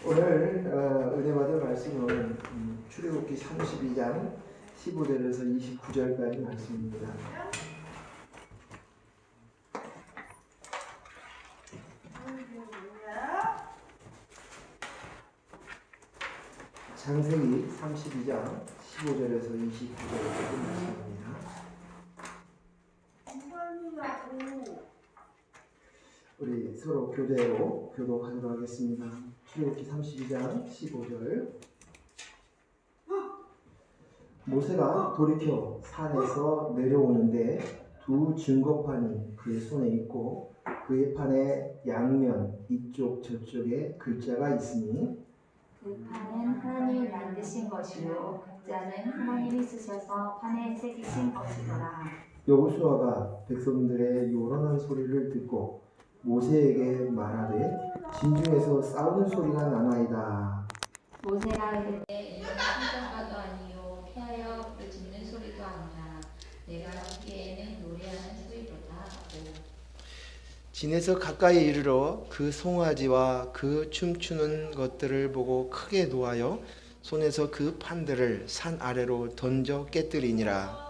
오늘 은혜 받을 말씀은 출애굽기 32장 15절에서 29절까지 말씀입니다. 창세기 32장 15절에서 29절까지 말씀입니다. 우리 서로 교대로 교독하도록 하겠습니다. 출애굽기 32장 15절. 모세가 돌이켜 산에서 내려오는데 두 증거판이 그의 손에 있고 그의 판의 양면 이쪽 저쪽에 글자가 있으니 그 판은 하나님이 만드신 것이요 글자는 하나님이 쓰셔서 판에 새기신 것이더라. 여호수아가 백성들의 요란한 소리를 듣고 모세에게 말하되 진중에서 싸우는 소리가 나나이다. 모세가 이르되 이는 신전가도 아니요 피하여 부르짖는 소리도 아니라 내가 듣기에는 노래하는 소리로다 하고 진에서 가까이 이르러 그 송아지와 그 춤추는 것들을 보고 크게 노하여 손에서 그 판들을 산 아래로 던져 깨뜨리니라.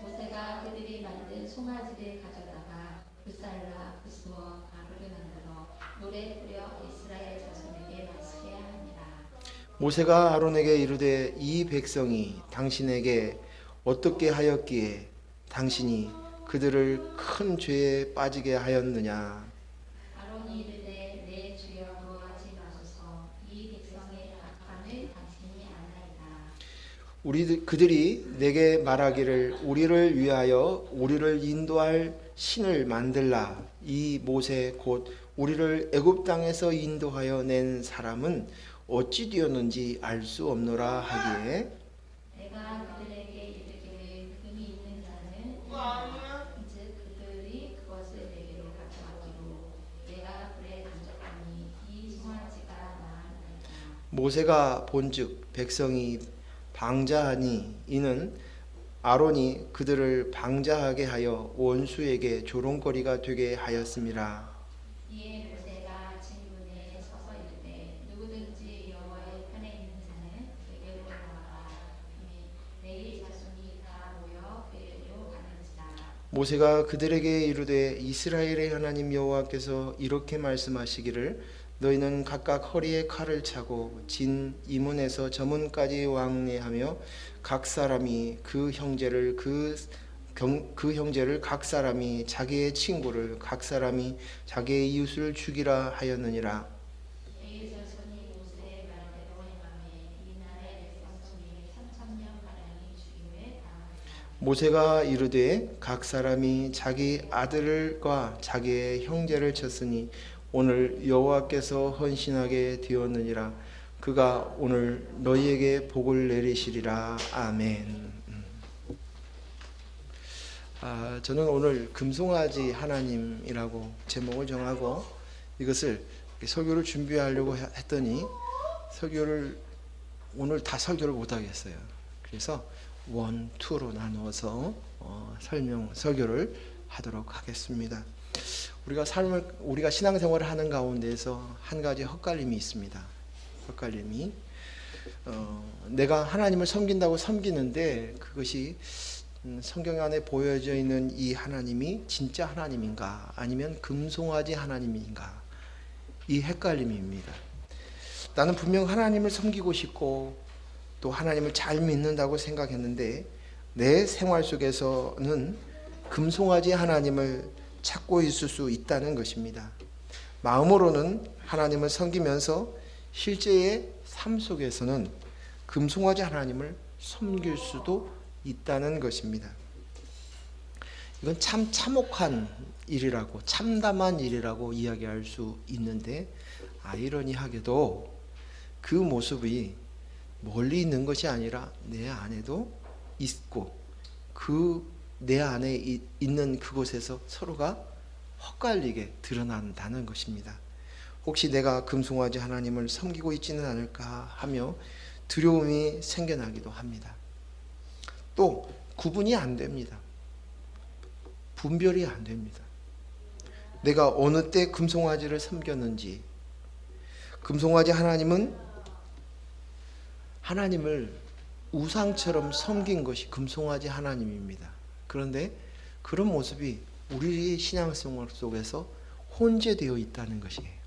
모세가 그들이 만든 송아지를 가져다가 불살라 부수어 가루를 만들어 노래 부려 이스라엘 자손에게 마시게 하니라. 모세가 아론에게 이르되 이 백성이 당신에게 어떻게 하였기에 당신이 그들을 큰 죄에 빠지게 하였느냐. 아론이 이르되 내 주여 노하지 마소서 이 백성의 악함을 당신이 아나이다. 그들이 내게 말하기를 우리를 위하여 우리를 인도할 신을 만들라. 이 모세 곧 우리를 애굽 땅에서 인도하여 낸 사람은 어찌 되었는지 알 수 없노라 하기에 내가 그들에게 이르기를 금이 있는 자는 즉 그들이 그것을 내게로 가져왔기로 내가 불에 던졌더니 이 송아지가 나았나이다. 모세가 본즉 백성이 방자하니 이는 아론이 그들을 방자하게 하여 원수에게 조롱거리가 되게 하였음이라. 이에 모세가 진문에 서서 이르되 누구든지 여호와의 편에 있는 자는 그에게로 나와라. 이미 내일 자손이 다 모여 그에게로 가는지라. 모세가 그들에게 이르되 이스라엘의 하나님 여호와께서 이렇게 말씀하시기를 너희는 각각 허리에 칼을 차고 진 이문에서 저문까지 왕래하며 각 사람이 그 형제를 각 사람이 자기의 친구를 각 사람이 자기의 이웃을 죽이라 하였느니라. 내일 자손이 모세의 말대로 행하매 이날에 백성 중에 3,000명 가량이 죽임을 당하리라. 모세가 이르되 각 사람이 자기 아들과 자기의 형제를 쳤으니 오늘 여호와께서 헌신하게 되었느니라. 그가 오늘 너희에게 복을 내리시리라. 아멘. 저는 오늘 금송아지 하나님이라고 제목을 정하고 이것을 설교를 준비하려고 했더니 오늘 다 설교를 못 하겠어요. 그래서 1, 2로 나누어서 설교를 하도록 하겠습니다. 우리가 신앙생활을 하는 가운데서 한 가지 헛갈림이 있습니다. 헛갈림이 내가 하나님을 섬긴다고 섬기는데 그것이 성경 안에 보여져 있는 이 하나님이 진짜 하나님인가 아니면 금송아지 하나님인가, 이 헷갈림입니다. 나는 분명 하나님을 섬기고 싶고 또 하나님을 잘 믿는다고 생각했는데 내 생활 속에서는 금송아지 하나님을 찾고 있을 수 있다는 것입니다. 마음으로는 하나님을 섬기면서 실제의 삶 속에서는 금송아지 하나님을 섬길 수도 있다는 것입니다. 이건 참 참혹한 일이라고, 참담한 일이라고 이야기할 수 있는데 아이러니하게도 그 모습이 멀리 있는 것이 아니라 내 안에도 있고 내 안에 있는 그곳에서 서로가 헛갈리게 드러난다는 것입니다. 혹시 내가 금송아지 하나님을 섬기고 있지는 않을까 하며 두려움이 생겨나기도 합니다. 또 구분이 안 됩니다. 분별이 안 됩니다. 내가 어느 때 금송아지를 섬겼는지, 금송아지 하나님은 하나님을 우상처럼 섬긴 것이 금송아지 하나님입니다. 그런데 그런 모습이 우리의 신앙생활 속에서 혼재되어 있다는 것이에요.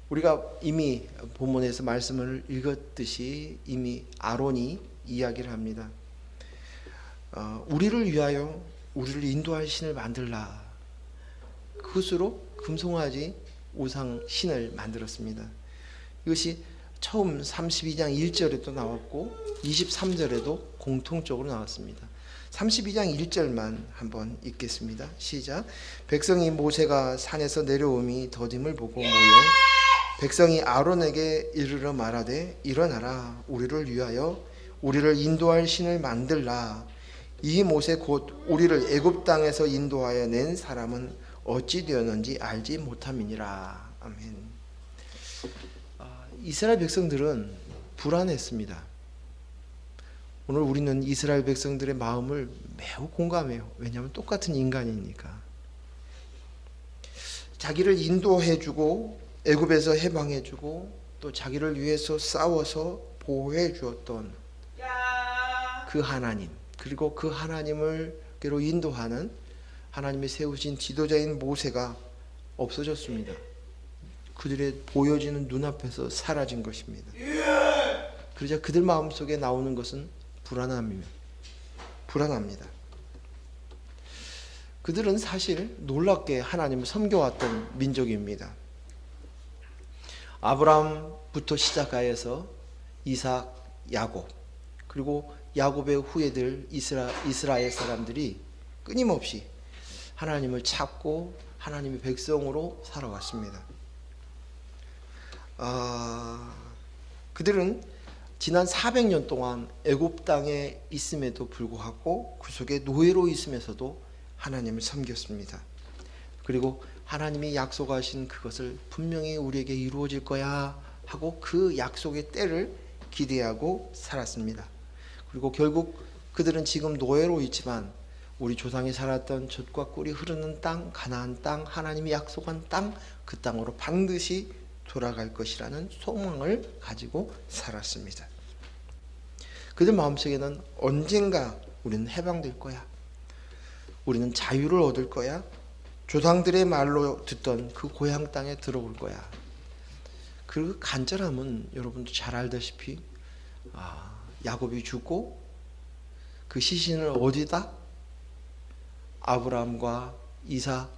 우리가 이미 본문에서 말씀을 읽었듯이 이미 아론이 이야기를 합니다. 우리를 위하여 우리를 인도할 신을 만들라. 그것으로 금송아지 우상 신을 만들었습니다. 이것이 처음 32장 1절에도 나왔고 23절에도 공통적으로 나왔습니다. 32장 1절만 한번 읽겠습니다. 시작. 백성이 모세가 산에서 내려오미 더딤을 보고 모여 백성이 아론에게 이르러 말하되 일어나라 우리를 위하여 우리를 인도할 신을 만들라. 이 모세 곧 우리를 애굽 땅에서 인도하여 낸 사람은 어찌 되었는지 알지 못함이니라. 아멘. 이스라엘 백성들은 불안했습니다. 오늘 우리는 이스라엘 백성들의 마음을 매우 공감해요. 왜냐하면 똑같은 인간이니까. 자기를 인도해주고 애굽에서 해방해주고 또 자기를 위해서 싸워서 보호해 주었던 그 하나님, 그리고 그 하나님을로 인도하는 하나님이 세우신 지도자인 모세가 없어졌습니다. 그들의 보여지는 눈앞에서 사라진 것입니다. 그러자 그들 마음속에 나오는 것은 불안합니다. 그들은 사실 놀랍게 하나님을 섬겨왔던 민족입니다. 아브라함부터 시작하여서 이삭, 야곱, 그리고 야곱의 후예들 이스라엘 사람들이 끊임없이 하나님을 찾고 하나님의 백성으로 살아왔습니다. 그들은 지난 400년 동안 애굽 땅에 있음에도 불구하고 그 속에 노예로 있으면서도 하나님을 섬겼습니다. 그리고 하나님이 약속하신 그것을 분명히 우리에게 이루어질 거야 하고 그 약속의 때를 기대하고 살았습니다. 그리고 결국 그들은 지금 노예로 있지만 우리 조상이 살았던 젖과 꿀이 흐르는 땅, 가나안 땅, 하나님이 약속한 땅, 그 땅으로 반드시 돌아갈 것이라는 소망을 가지고 살았습니다. 그들 마음속에는 언젠가 우리는 해방될 거야. 우리는 자유를 얻을 거야. 조상들의 말로 듣던 그 고향 땅에 들어올 거야. 그 간절함은 여러분도 잘 알다시피 야곱이 죽고 그 시신을 어디다? 아브라함과 이삭,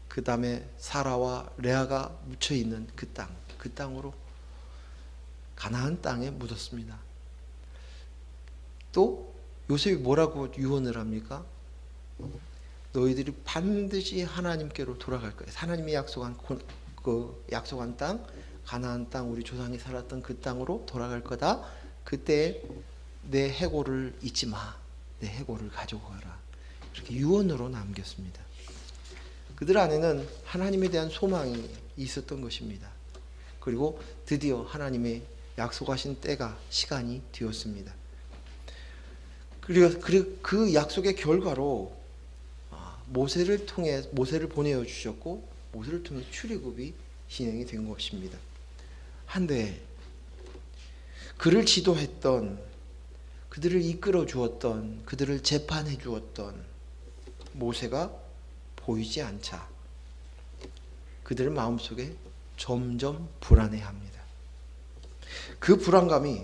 그 다음에 사라와 레아가 묻혀있는 그 땅으로 가나안 땅에 묻었습니다. 또 요셉이 뭐라고 유언을 합니까? 너희들이 반드시 하나님께로 돌아갈 거야. 하나님이 약속한 그 약속한 땅, 가나안 땅, 우리 조상이 살았던 그 땅으로 돌아갈 거다. 그때 내 해골을 잊지 마. 내 해골을 가지고 가라. 이렇게 유언으로 남겼습니다. 그들 안에는 하나님에 대한 소망이 있었던 것입니다. 그리고 드디어 하나님의 약속하신 때가 시간이 되었습니다. 그리고 그 약속의 결과로 모세를 보내어 주셨고 모세를 통해 출애굽이 진행이 된 것입니다. 한데 그를 지도했던, 그들을 이끌어 주었던, 그들을 재판해 주었던 모세가 보이지 않자 그들의 마음속에 점점 불안해합니다. 그 불안감이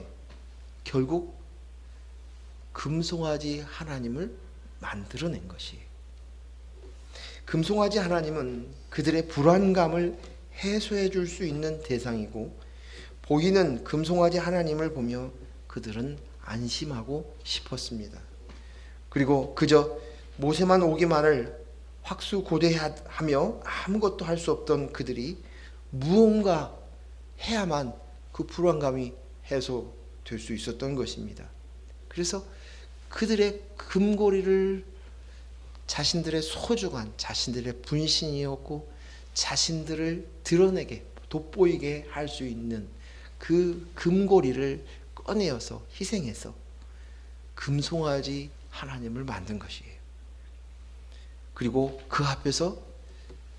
결국 금송아지 하나님을 만들어낸 것이에요. 금송아지 하나님은 그들의 불안감을 해소해 줄 수 있는 대상이고 보이는 금송아지 하나님을 보며 그들은 안심하고 싶었습니다. 그리고 그저 모세만 오기만을 확수고대하며 아무것도 할 수 없던 그들이 무언가 해야만 그 불안감이 해소될 수 있었던 것입니다. 그래서 그들의 금고리를 자신들의 소중한 자신들의 분신이었고 자신들을 드러내게 돋보이게 할 수 있는 그 금고리를 꺼내어서 희생해서 금송아지 하나님을 만든 것이에요. 그리고 그 앞에서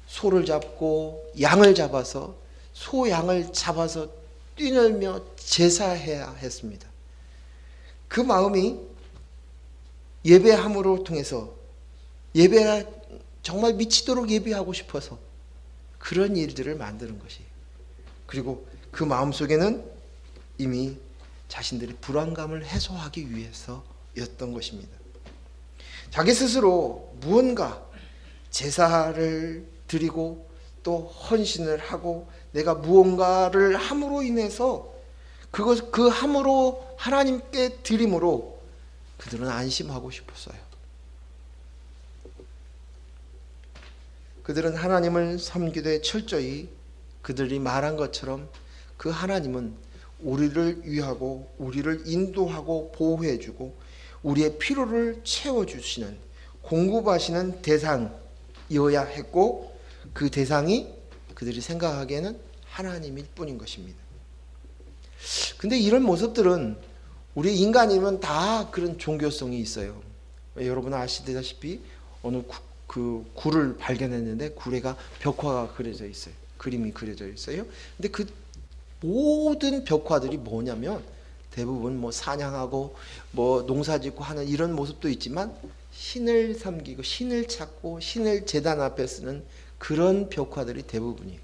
소를 잡고 양을 잡아서 소 양을 잡아서 뛰놀며 제사해야 했습니다. 그 마음이 예배함으로 통해서 정말 미치도록 예배하고 싶어서 그런 일들을 만드는 것이에요. 그리고 그 마음속에는 이미 자신들의 불안감을 해소하기 위해서였던 것입니다. 자기 스스로 무언가 제사를 드리고 또 헌신을 하고 내가 무언가를 함으로 인해서 그 함으로 하나님께 드림으로 그들은 안심하고 싶었어요. 그들은 하나님을 섬기되 철저히 그들이 말한 것처럼 그 하나님은 우리를 위하고 우리를 인도하고 보호해주고 우리의 필요를 채워주시는 공급하시는 대상이어야 했고 그 대상이 그들이 생각하기에는 하나님일 뿐인 것입니다. 근데 이런 모습들은 우리 인간이면 다 그런 종교성이 있어요. 여러분 아시다시피 어느 그 굴을 발견했는데 굴에가 벽화가 그려져 있어요. 그림이 그려져 있어요. 근데 그 모든 벽화들이 뭐냐면 대부분 뭐 사냥하고 뭐 농사짓고 하는 이런 모습도 있지만 신을 섬기고 신을 찾고 신을 제단 앞에 쓰는 그런 벽화들이 대부분이에요.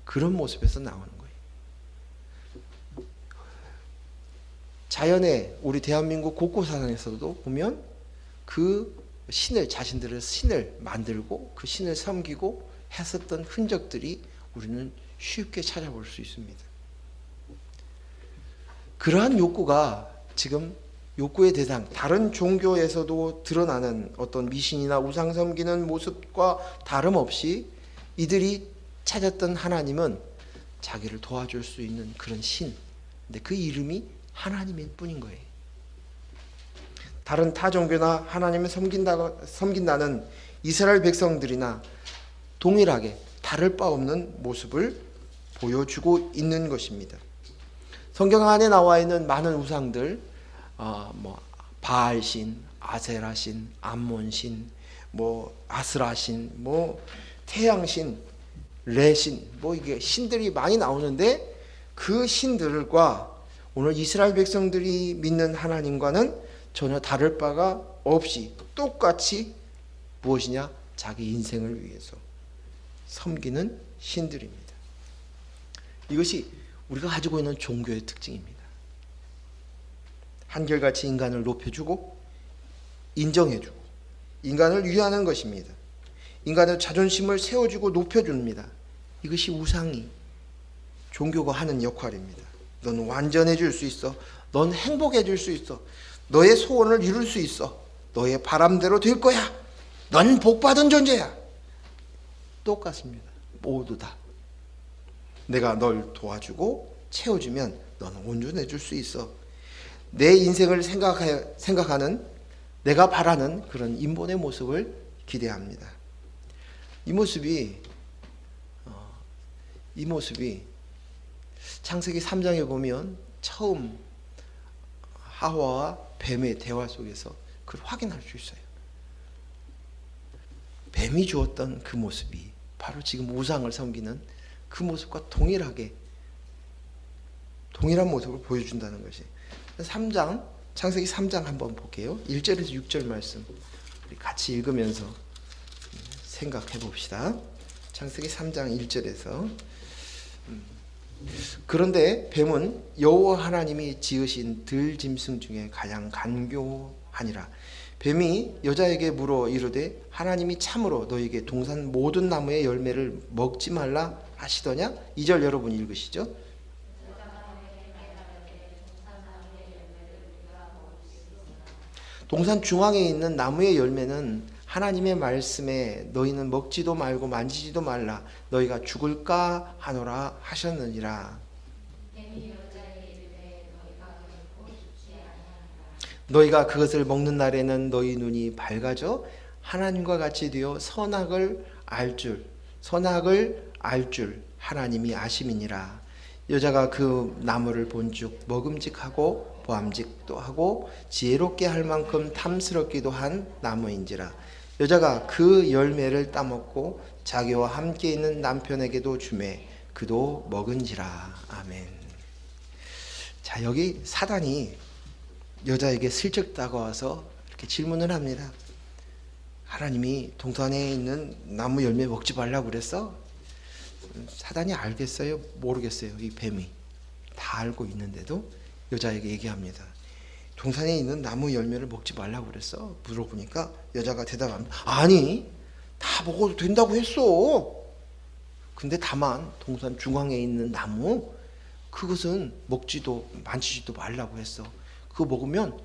그런 모습에서 나오는 거예요. 자연의 우리 대한민국 곳곳에서도 보면 그 신을 자신들의 신을 만들고 그 신을 섬기고 했었던 흔적들이 우리는 쉽게 찾아볼 수 있습니다. 그러한 욕구가 지금 욕구의 대상 다른 종교에서도 드러나는 어떤 미신이나 우상 섬기는 모습과 다름없이 이들이 찾았던 하나님은 자기를 도와줄 수 있는 그런 신. 근데 그 이름이 하나님일 뿐인 거예요. 다른 타 종교나 하나님을 섬긴다는 이스라엘 백성들이나 동일하게 다를 바 없는 모습을 보여주고 있는 것입니다. 성경 안에 나와 있는 많은 우상들, 바알신, 아세라신, 암몬신, 아스라신, 태양신, 레신, 이게 신들이 많이 나오는데 그 신들과 오늘 이스라엘 백성들이 믿는 하나님과는 전혀 다를 바가 없이 똑같이 무엇이냐? 자기 인생을 위해서 섬기는 신들입니다. 이것이 우리가 가지고 있는 종교의 특징입니다. 한결같이 인간을 높여주고 인정해주고 인간을 위하는 것입니다. 인간의 자존심을 세워주고 높여줍니다. 이것이 우상이 종교가 하는 역할입니다. 넌 완전해질 수 있어. 넌 행복해질 수 있어. 너의 소원을 이룰 수 있어. 너의 바람대로 될 거야. 넌 복받은 존재야. 똑같습니다. 모두 다. 내가 널 도와주고 채워주면 너는 온전해질 수 있어. 내 인생을 생각하는 내가 바라는 그런 인본의 모습을 기대합니다. 이 모습이 창세기 3장에 보면 처음 하와와 뱀의 대화 속에서 그걸 확인할 수 있어요. 뱀이 주었던 그 모습이 바로 지금 우상을 섬기는 그 모습과 동일한 모습을 보여준다는 것이. 3장, 창세기 3장 한번 볼게요. 1절에서 6절 말씀 우리 같이 읽으면서 생각해 봅시다. 창세기 3장 1절에서 그런데 뱀은 여호와 하나님이 지으신 들짐승 중에 가장 간교하니라. 뱀이 여자에게 물어 이르되 하나님이 참으로 너에게 동산 모든 나무의 열매를 먹지 말라 하시더냐? 2절 여러분 읽으시죠. 동산 중앙에 있는 나무의 열매는 하나님의 말씀에 너희는 먹지도 말고 만지지도 말라 너희가 죽을까 하노라 하셨느니라. 너희가 그것을 먹는 날에는 너희 눈이 밝아져 하나님과 같이 되어 선악을 알 줄 하나님이 아심이니라. 여자가 그 나무를 본즉 먹음직하고 보암직도 하고 지혜롭게 할 만큼 탐스럽기도 한 나무인지라. 여자가 그 열매를 따먹고 자기와 함께 있는 남편에게도 주매 그도 먹은지라. 아멘. 자, 여기 사단이 여자에게 슬쩍 다가와서 이렇게 질문을 합니다. 하나님이 동산에 있는 나무 열매 먹지 말라고 그랬어? 사단이 알겠어요? 모르겠어요? 이 뱀이 다 알고 있는데도 여자에게 얘기합니다. 동산에 있는 나무 열매를 먹지 말라고 그랬어? 물어보니까 여자가 대답합니다. 아니, 다 먹어도 된다고 했어. 근데 다만 동산 중앙에 있는 나무, 그것은 먹지도 만지지도 말라고 했어. 그거 먹으면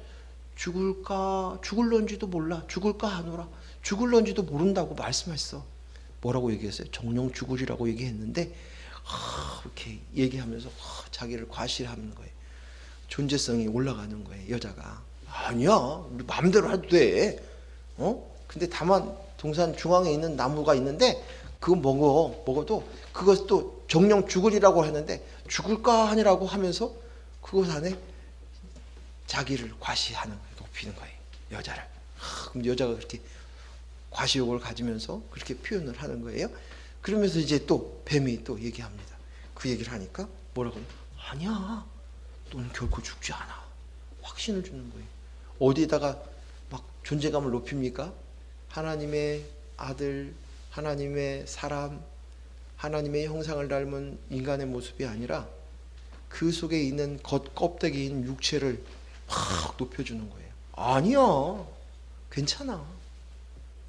죽을런지도 몰라. 죽을까 하노라. 죽을런지도 모른다고 말씀했어. 뭐라고 얘기했어요? 정령 죽으리라고 얘기했는데 이렇게 얘기하면서 자기를 과시하는 거예요. 존재성이 올라가는 거예요. 여자가 아니야, 우리 마음대로 해도 돼. 근데 다만 동산 중앙에 있는 나무가 있는데 그거 먹어도 그것도 정령 죽으리라고 하는데 죽을까 하니라고 하면서 그것 안에 자기를 과시하는 거예요. 높이는 거예요. 여자를. 그럼 여자가 그렇게 과시욕을 가지면서 그렇게 표현을 하는 거예요. 그러면서 이제 또 뱀이 또 얘기합니다. 그 얘기를 하니까 뭐라고 해요? 아니야, 너는 결코 죽지 않아. 확신을 주는 거예요. 어디에다가 막 존재감을 높입니까? 하나님의 아들, 하나님의 사람, 하나님의 형상을 닮은 인간의 모습이 아니라 그 속에 있는 껍데기인 육체를 막 높여주는 거예요. 아니야, 괜찮아.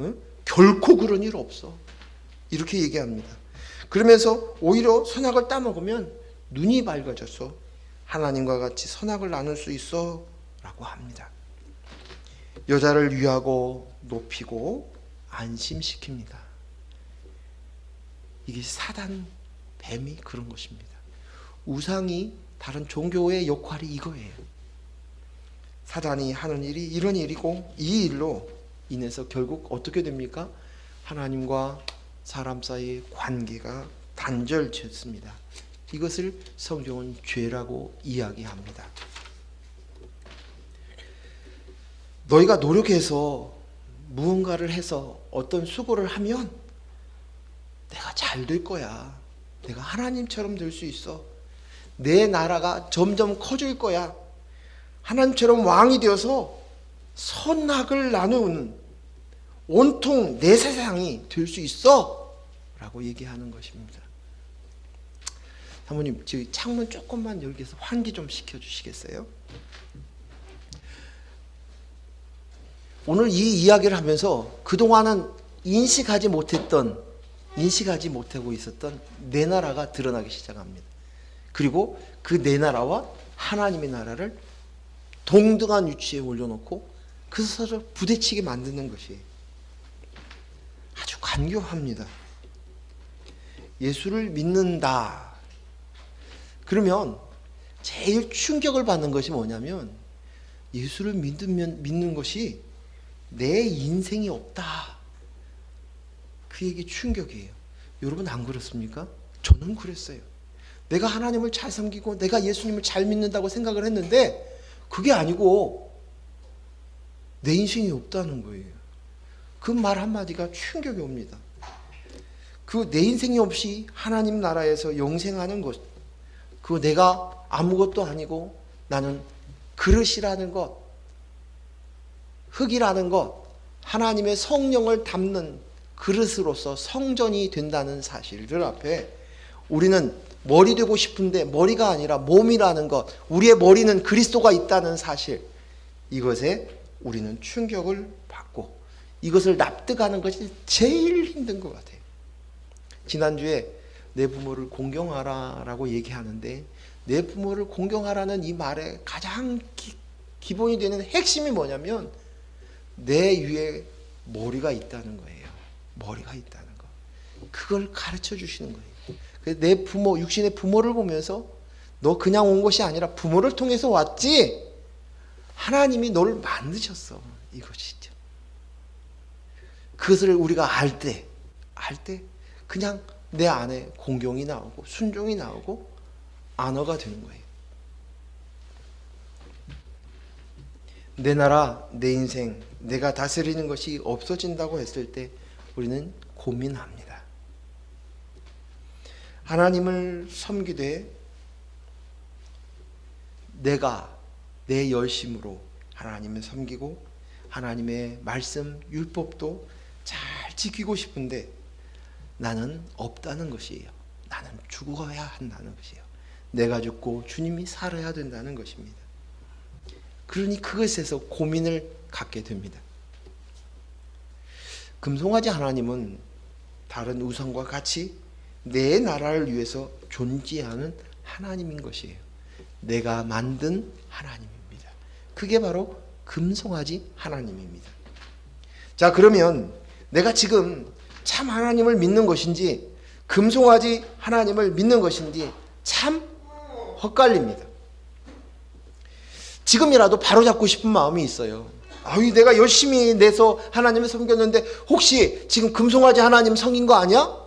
응? 결코 그런 일 없어. 이렇게 얘기합니다. 그러면서 오히려 선악을 따먹으면 눈이 밝아져서 하나님과 같이 선악을 나눌 수 있어 라고 합니다. 여자를 위하고 높이고 안심시킵니다. 이게 사단, 뱀이 그런 것입니다. 우상이 다른 종교의 역할이 이거예요. 사단이 하는 일이 이런 일이고 이 일로 인해서 결국 어떻게 됩니까? 하나님과 사람 사이의 관계가 단절됐습니다. 이것을 성경은 죄라고 이야기합니다. 너희가 노력해서 무언가를 해서 어떤 수고를 하면 내가 잘 될 거야. 내가 하나님처럼 될 수 있어. 내 나라가 점점 커질 거야. 하나님처럼 왕이 되어서 선악을 나누는 온통 내 세상이 될 수 있어 라고 얘기하는 것입니다. 사모님, 저기 창문 조금만 열기 위해서 환기 좀 시켜주시겠어요? 오늘 이 이야기를 하면서 그동안은 인식하지 못하고 있었던 내 나라가 드러나기 시작합니다. 그리고 그 내 나라와 하나님의 나라를 동등한 위치에 올려놓고 그 서로 부딪히게 만드는 것이 아주 간교합니다. 예수를 믿는다. 그러면 제일 충격을 받는 것이 뭐냐면 예수를 믿는 것이 내 인생이 없다. 그 얘기 충격이에요. 여러분 안 그렇습니까? 저는 그랬어요. 내가 하나님을 잘 섬기고 내가 예수님을 잘 믿는다고 생각을 했는데 그게 아니고 내 인생이 없다는 거예요. 그 말 한마디가 충격이 옵니다. 그 내 인생이 없이 하나님 나라에서 영생하는 것, 그거 내가 아무것도 아니고 나는 그릇이라는 것, 흙이라는 것, 하나님의 성령을 담는 그릇으로서 성전이 된다는 사실들 앞에 우리는 머리 되고 싶은데 머리가 아니라 몸이라는 것, 우리의 머리는 그리스도가 있다는 사실, 이것에 우리는 충격을 받고 이것을 납득하는 것이 제일 힘든 것 같아요. 지난주에 내 부모를 공경하라라고 얘기하는데 내 부모를 공경하라는 이 말의 가장 기본이 되는 핵심이 뭐냐면 내 위에 머리가 있다는 거예요. 머리가 있다는 거. 그걸 가르쳐 주시는 거예요. 그래서 내 부모, 육신의 부모를 보면서 너 그냥 온 것이 아니라 부모를 통해서 왔지. 하나님이 너를 만드셨어. 이것이죠. 그것을 우리가 알 때 그냥 내 안에 공경이 나오고 순종이 나오고 안어가 되는 거예요. 내 나라, 내 인생, 내가 다스리는 것이 없어진다고 했을 때 우리는 고민합니다. 하나님을 섬기되 내가 내 열심으로 하나님을 섬기고 하나님의 말씀, 율법도 잘 지키고 싶은데 나는 없다는 것이에요. 나는 죽어야 한다는 것이에요. 내가 죽고 주님이 살아야 된다는 것입니다. 그러니 그것에서 고민을 갖게 됩니다. 금송아지 하나님은 다른 우상과 같이 내 나라를 위해서 존재하는 하나님인 것이에요. 내가 만든 하나님입니다. 그게 바로 금송아지 하나님입니다. 자, 그러면 내가 지금 참 하나님을 믿는 것인지 금송아지 하나님을 믿는 것인지 참 헛갈립니다. 지금이라도 바로잡고 싶은 마음이 있어요. 내가 열심히 내서 하나님을 섬겼는데 혹시 지금 금송아지 하나님 성인 거 아니야?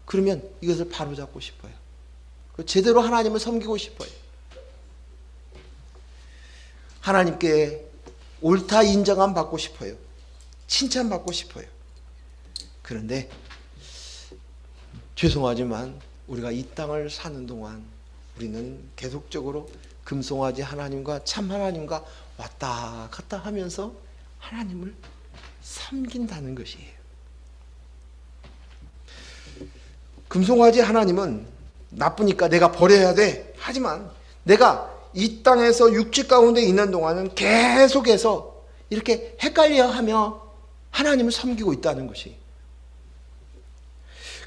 그러면 이것을 바로잡고 싶어요. 제대로 하나님을 섬기고 싶어요. 하나님께 옳다 인정함 받고 싶어요. 칭찬받고 싶어요. 그런데 죄송하지만 우리가 이 땅을 사는 동안 우리는 계속적으로 금송아지 하나님과 참 하나님과 왔다 갔다 하면서 하나님을 섬긴다는 것이에요. 금송아지 하나님은 나쁘니까 내가 버려야 돼. 하지만 내가 이 땅에서 육지 가운데 있는 동안은 계속해서 이렇게 헷갈려하며 하나님을 섬기고 있다는 것이.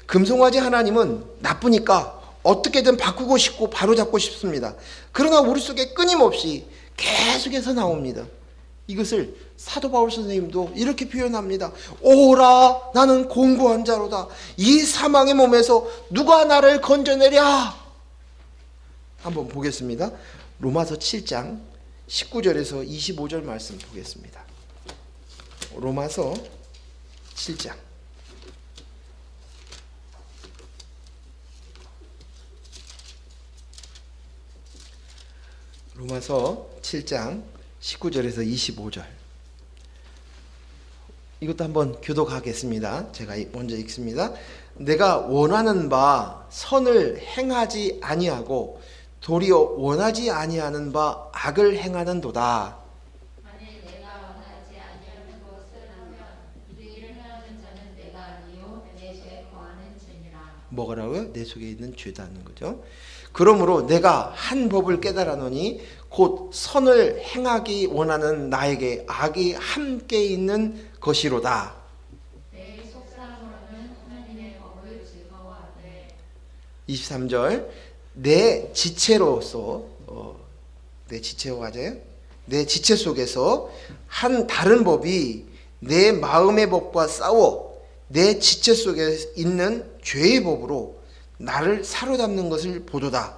금송아지 하나님은 나쁘니까 어떻게든 바꾸고 싶고 바로잡고 싶습니다. 그러나 우리 속에 끊임없이 계속해서 나옵니다. 이것을 사도 바울 선생님도 이렇게 표현합니다. 오라, 나는 공고한 자로다. 이 사망의 몸에서 누가 나를 건져내랴. 한번 보겠습니다. 로마서 7장 19절에서 25절 말씀 보겠습니다. 로마서 7장 로마서 7장 19절에서 25절. 이것도 한번 교독하겠습니다. 제가 먼저 읽습니다. 내가 원하는 바 선을 행하지 아니하고 도리어 원하지 아니하는 바 악을 행하는도다. 만일 내가 원하지 아니하는 것을 하면 이를 행하는 자는 내가 아니요 내 죄에 거하는 죄니라. 뭐라고요? 내 속에 있는 죄다는 거죠. 그러므로 내가 한 법을 깨달아노니 곧 선을 행하기 원하는 나에게 악이 함께 있는 것이로다. 내 속사람으로는 하나님의 법을 즐거워하되. 23절 내 지체로서 내 지체로 가져요. 내 지체 속에서 한 다른 법이 내 마음의 법과 싸워 내 지체 속에 있는 죄의 법으로 나를 사로잡는 것을 보도다.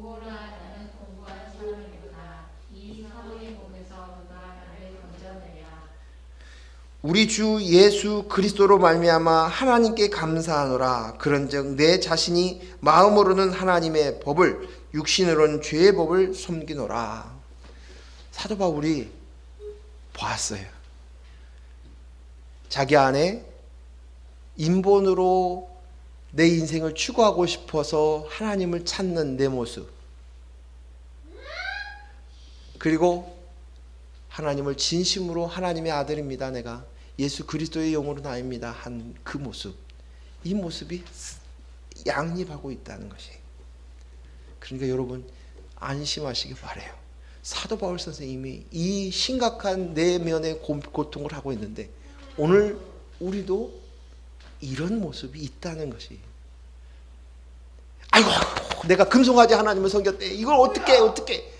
오라, 나는 공부한 사람이로다. 이 사망의 몸에서 누가 나를 건져내랴. 우리 주 예수 그리스도로 말미암아 하나님께 감사하노라. 그런즉 내 자신이 마음으로는 하나님의 법을 육신으로는 죄의 법을 섬기노라. 사도 바울이 보았어요. 자기 안에 인본으로 내 인생을 추구하고 싶어서 하나님을 찾는 내 모습, 그리고 하나님을 진심으로 하나님의 아들입니다, 내가 예수 그리스도의 영으로 나입니다 한 그 모습, 이 모습이 양립하고 있다는 것이. 그러니까 여러분 안심하시기 바라요. 사도 바울 선생님이 이 심각한 내면의 고통을 하고 있는데 오늘 우리도 이런 모습이 있다는 것이. 아이고, 내가 금송아지 하나님을 섬겼대. 이걸 어떻게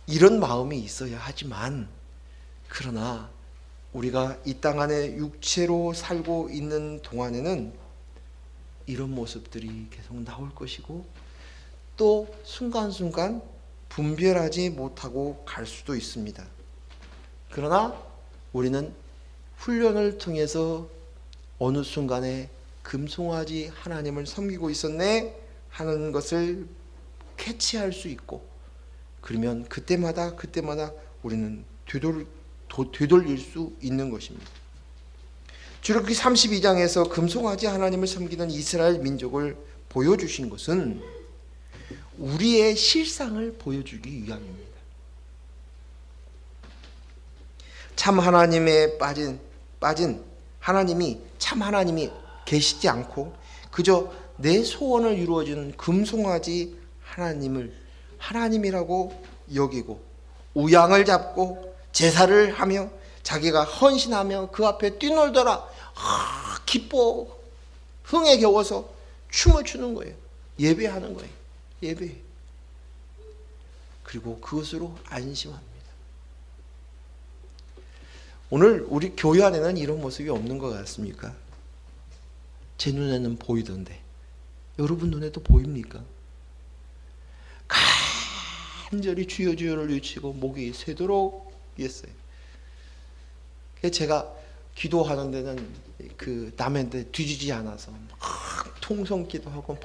이런 마음이 있어야 하지만, 그러나 우리가 이 땅 안에 육체로 살고 있는 동안에는 이런 모습들이 계속 나올 것이고 또 순간순간 분별하지 못하고 갈 수도 있습니다. 그러나 우리는 훈련을 통해서 어느 순간에 금송아지 하나님을 섬기고 있었네 하는 것을 캐치할 수 있고, 그러면 그때마다 우리는 되돌릴 수 있는 것입니다. 출애굽기 32장에서 금송아지 하나님을 섬기는 이스라엘 민족을 보여주신 것은 우리의 실상을 보여주기 위함입니다. 참 하나님에 빠진 하나님이 참 하나님이 계시지 않고 그저 내 소원을 이루어주는 금송아지 하나님을 하나님이라고 여기고 우양을 잡고 제사를 하며 자기가 헌신하며 그 앞에 뛰놀더라 기뻐 흥에 겨워서 춤을 추는 거예요. 예배하는 거예요. 예배. 그리고 그것으로 안심합니다. 오늘 우리 교회 안에는 이런 모습이 없는 것 같습니까? 제 눈에는 보이던데 여러분 눈에도 보입니까? 간절히 주여 주여를 외치고 목이 새도록 했어요. 제가 기도하는 데는 그 남한테 뒤지지 않아서 막 통성 기도하고 막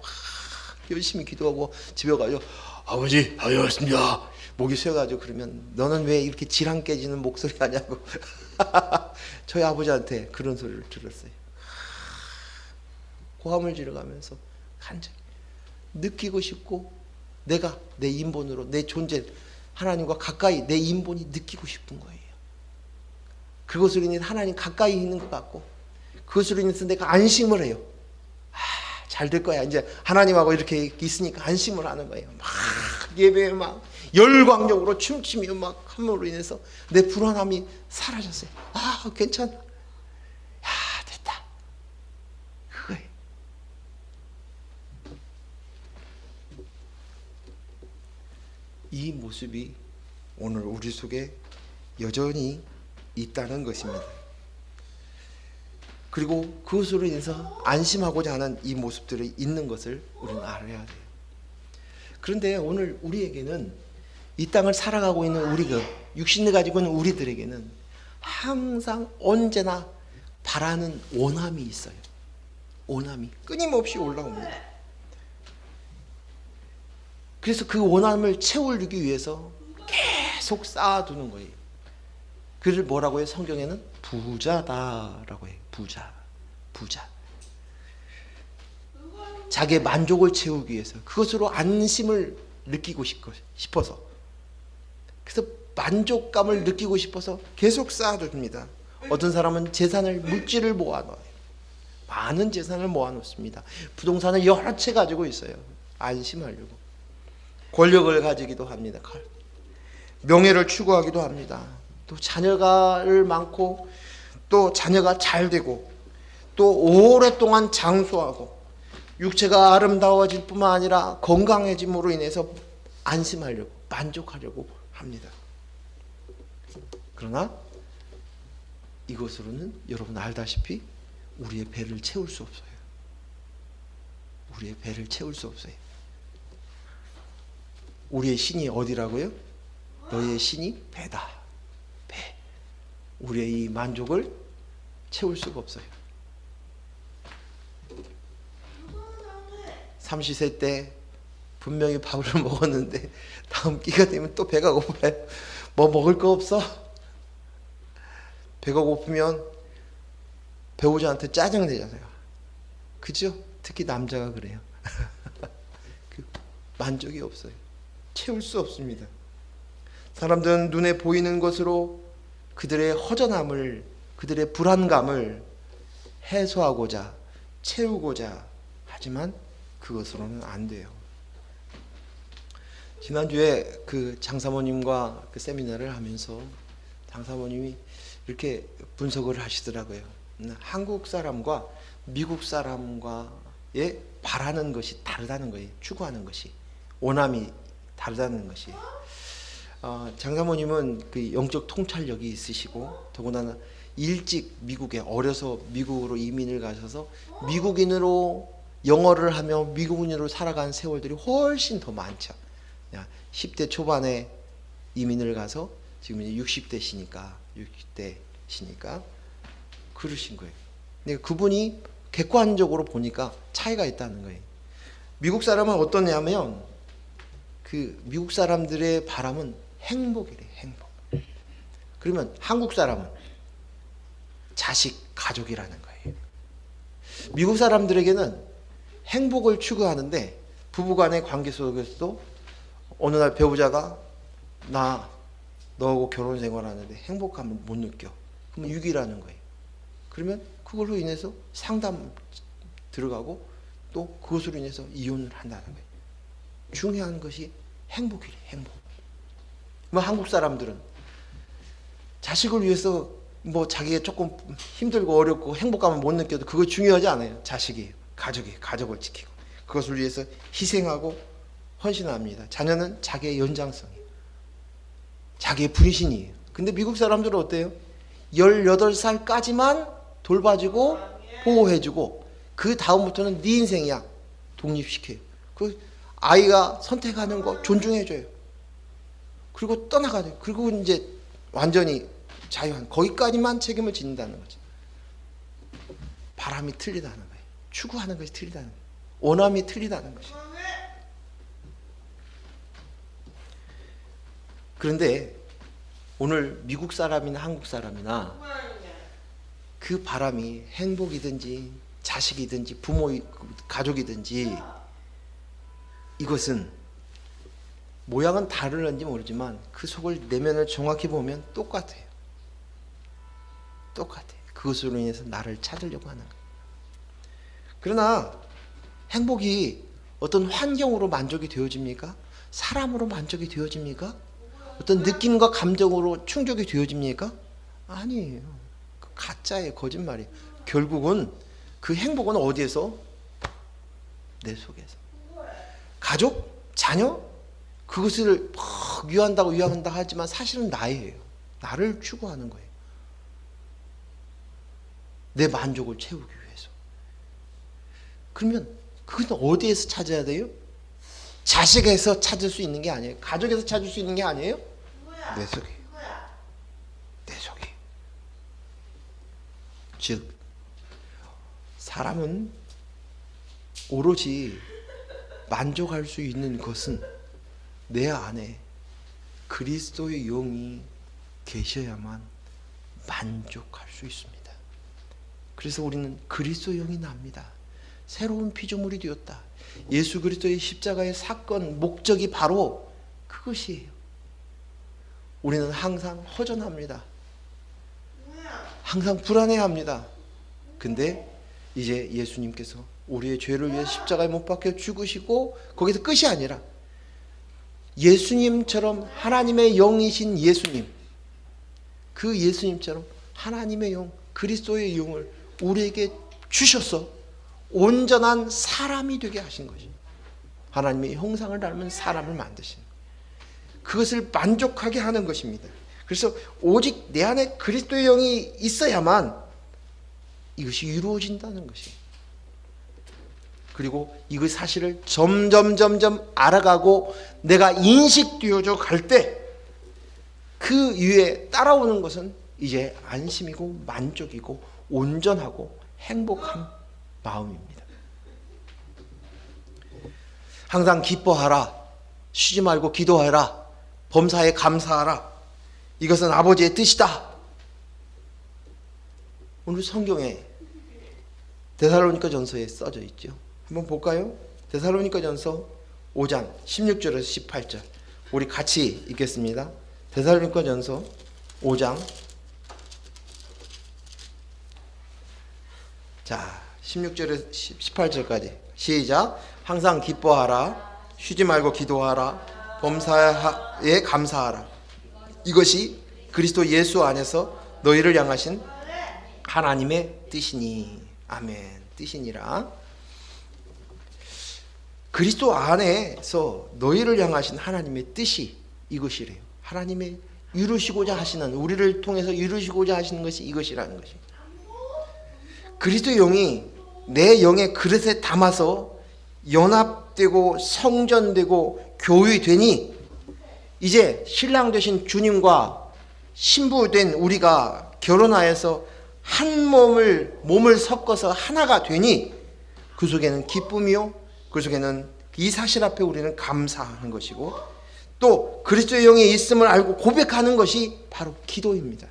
열심히 기도하고 집에 가서 아버지 다녀왔습니다. 목이 쉬어가지고 그러면 너는 왜 이렇게 지랑 깨지는 목소리 하냐고 저희 아버지한테 그런 소리를 들었어요. 고함을 지르가면서 간절히 느끼고 싶고 내가 내 인본으로 내 존재 하나님과 가까이 내 인본이 느끼고 싶은 거예요. 그것으로 인해서 하나님 가까이 있는 것 같고 그것으로 인해서 내가 안심을 해요. 잘 될 거야. 이제 하나님하고 이렇게 있으니까 안심을 하는 거예요. 막 예배에 막 열광적으로 춤추며 막 함으로 인해서 내 불안함이 사라졌어요. 괜찮아. 됐다. 그거예요. 이 모습이 오늘 우리 속에 여전히 있다는 것입니다. 그리고 그것으로 인해서 안심하고자 하는 이 모습들이 있는 것을 우리는 알아야 돼요. 그런데 오늘 우리에게는 이 땅을 살아가고 있는 우리가 육신을 가지고 있는 우리들에게는 항상 언제나 바라는 원함이 있어요. 원함이 끊임없이 올라옵니다. 그래서 그 원함을 채우기 위해서 계속 쌓아두는 거예요. 그를 뭐라고 해요? 성경에는 부자다라고 해요. 부자. 자기의 만족을 채우기 위해서 그것으로 안심을 느끼고 싶어서 그래서 만족감을 느끼고 싶어서 계속 쌓아둡니다. 어떤 사람은 재산을 물질을 모아놓아요. 많은 재산을 모아놓습니다. 부동산을 여러 채 가지고 있어요. 안심하려고. 권력을 가지기도 합니다. 명예를 추구하기도 합니다. 또 자녀가를 많고 또 자녀가 잘 되고 또 오랫동안 장수하고 육체가 아름다워질 뿐만 아니라 건강해짐으로 인해서 안심하려고 만족하려고 합니다. 그러나 이것으로는 여러분 알다시피 우리의 배를 채울 수 없어요. 우리의 배를 채울 수 없어요. 우리의 신이 어디라고요? 너희의 신이 배다. 배. 우리의 이 만족을 채울 수가 없어요. 삼시세 때 분명히 밥을 먹었는데 다음 끼가 되면 또 배가 고파요. 뭐 먹을 거 없어? 배가 고프면 배우자한테 짜증내잖아요. 그죠? 특히 남자가 그래요. 만족이 없어요. 채울 수 없습니다. 사람들은 눈에 보이는 것으로 그들의 허전함을, 그들의 불안감을 해소하고자, 채우고자 하지만 그것으로는 안 돼요. 지난주에 그 장사모님과 그 세미나를 하면서 장사모님이 이렇게 분석을 하시더라고요. 한국 사람과 미국 사람과의 바라는 것이 다르다는 거예요. 추구하는 것이. 원함이 다르다는 것이. 장사모님은 그 영적 통찰력이 있으시고 더군다나 일찍 미국에 어려서 미국으로 이민을 가셔서 미국인으로 영어를 하며 미국인으로 살아간 세월들이 훨씬 더 많죠. 10대 초반에 이민을 가서 지금 이제 60대시니까 그러신 거예요. 근데 그분이 객관적으로 보니까 차이가 있다는 거예요. 미국 사람은 어떠냐면 그 미국 사람들의 바람은 행복이래, 행복. 그러면 한국 사람은 자식, 가족이라는 거예요. 미국 사람들에게는 행복을 추구하는데 부부간의 관계 속에서도 어느 날 배우자가 나 너하고 결혼 생활하는데 행복감을 못 느껴. 그러면 유기라는 거예요. 그러면 그걸로 인해서 상담 들어가고 또 그것으로 인해서 이혼을 한다는 거예요. 중요한 것이 행복이래, 행복. 뭐 한국 사람들은 자식을 위해서 뭐 자기가 조금 힘들고 어렵고 행복감을 못 느껴도 그거 중요하지 않아요. 자식이, 가족이, 가족을 지키고 그것을 위해서 희생하고 헌신합니다. 자녀는 자기의 연장성이에요. 자기의 분신이에요. 근데 미국 사람들은 어때요? 18살까지만 돌봐주고 보호해주고 그 다음부터는 네 인생이야. 독립시켜요. 그 아이가 선택하는 거 존중해줘요. 그리고 떠나가요. 그리고 이제 완전히 자유한 거기까지만 책임을 짓는다는 거죠. 바람이 틀리다는 거예요. 추구하는 것이 틀리다는 거예요. 원함이 틀리다는 것이죠. 그런데 오늘 미국 사람이나 한국 사람이나 그 바람이 행복이든지 자식이든지 부모, 가족이든지 이것은 모양은 다르는지 모르지만 그 속을 내면을 정확히 보면 똑같아요. 똑같아요. 그것으로 인해서 나를 찾으려고 하는 거예요. 그러나 행복이 어떤 환경으로 만족이 되어집니까? 사람으로 만족이 되어집니까? 어떤 느낌과 감정으로 충족이 되어집니까? 아니에요. 가짜예요. 거짓말이에요. 결국은 그 행복은 어디에서? 내 속에서. 가족? 자녀? 그것을 막 위한다고 위한다 하지만 사실은 나예요. 나를 추구하는 거예요. 내 만족을 채우기 위해서. 그러면 그건 어디에서 찾아야 돼요? 자식에서 찾을 수 있는 게 아니에요. 가족에서 찾을 수 있는 게 아니에요. 내 속에. 내 속에. 즉 사람은 오로지 만족할 수 있는 것은 내 안에 그리스도의 영이 계셔야만 만족할 수 있습니다. 그래서 우리는 그리스도의 영이 납니다. 새로운 피조물이 되었다. 예수 그리스도의 십자가의 사건 목적이 바로 그것이에요. 우리는 항상 허전합니다. 항상 불안해합니다. 근데 이제 예수님께서 우리의 죄를 위해 십자가에 못 박혀 죽으시고 거기서 끝이 아니라 예수님처럼 하나님의 영이신 예수님, 그 예수님처럼 하나님의 영, 그리스도의 영을 우리에게 주셔서 온전한 사람이 되게 하신 것이 하나님의 형상을 닮은 사람을 만드신 그것을 만족하게 하는 것입니다. 그래서 오직 내 안에 그리스도의 영이 있어야만 이것이 이루어진다는 것이. 그리고 이그 사실을 점점 알아가고 내가 인식되어져 갈 때 그 위에 따라오는 것은 이제 안심이고 만족이고 온전하고 행복한 마음입니다. 항상 기뻐하라. 쉬지 말고 기도하라. 범사에 감사하라. 이것은 아버지의 뜻이다. 오늘 성경에 데살로니가 전서에 써져 있죠. 한번 볼까요? 데살로니가 전서 5장 16절에서 18절 우리 같이 읽겠습니다. 데살로니가 전서 5장 자 16절에서 18절까지 시작. 항상 기뻐하라. 쉬지 말고 기도하라. 범사에 감사하라. 이것이 그리스도 예수 안에서 너희를 향하신 하나님의 뜻이니. 아멘. 뜻이니라. 그리스도 안에서 너희를 향하신 하나님의 뜻이 이것이래요. 하나님의 이루시고자 하시는, 우리를 통해서 이루시고자 하시는 것이 이것이라는 것이. 그리스도의 영이 내 영의 그릇에 담아서 연합되고 성전되고 교회되니 이제 신랑 되신 주님과 신부된 우리가 결혼하여서 한 몸을 섞어서 하나가 되니 그 속에는 기쁨이요, 그 속에는 이 사실 앞에 우리는 감사하는 것이고 또 그리스도의 영이 있음을 알고 고백하는 것이 바로 기도입니다.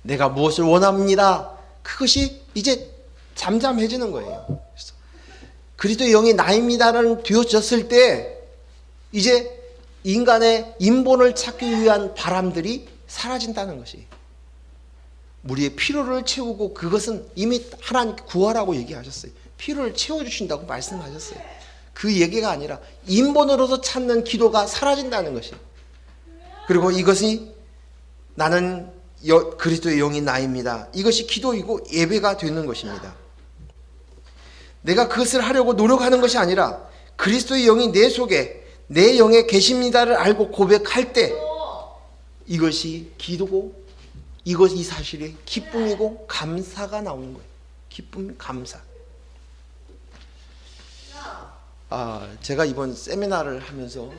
내가 무엇을 원합니다. 그것이 이제 잠잠해지는 거예요. 그래서 그리스도의 영이 나입니다라는 되어졌을 때 이제 인간의 인본을 찾기 위한 바람들이 사라진다는 것이, 우리의 필요를 채우고, 그것은 이미 하나님께 구하라고 얘기하셨어요. 필요를 채워주신다고 말씀하셨어요. 그 얘기가 아니라 인본으로서 찾는 기도가 사라진다는 것이, 그리고 이것이 나는 그리스도의 영이 나입니다, 이것이 기도이고 예배가 되는 것입니다. 내가 그것을 하려고 노력하는 것이 아니라 그리스도의 영이 내 속에, 내 영에 계십니다를 알고 고백할 때 이것이 기도고, 이 사실이 기쁨이고 감사가 나오는 거예요. 기쁨, 감사. 제가 이번 세미나를 하면서